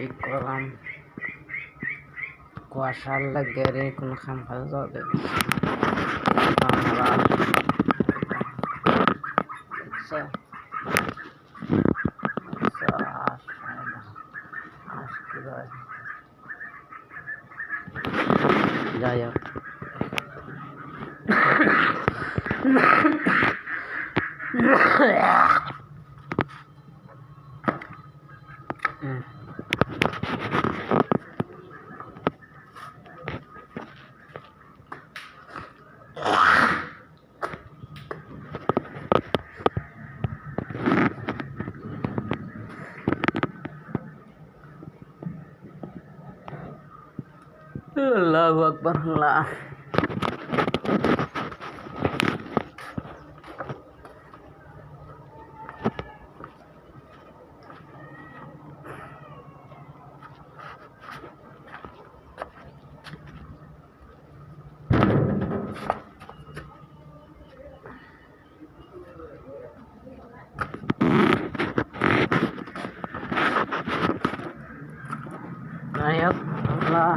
ঠিক করলাম কুয়াশার লাগে রে কোনো খাম খাওয়া যাবে আমরা যাই হোক আল্লাহু আকবার আল্লাহ যাই হোক আল্লাহ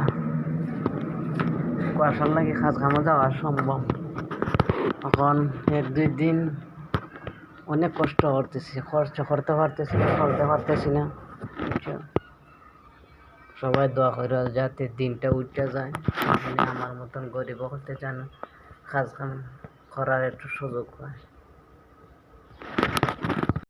কুয়াশার লাগে কাজ কামে যাওয়া সম্ভব এখন 1-2 দিন অনেক কষ্ট করতেছি খরচ করতে পারতেছি না চলতে পারতেছি না সবাই দোয়া করে যাতে দিনটা উঠে যায় আমার মতন গরিব হতে চান কাজ কাম করার একটু সুযোগ পায়।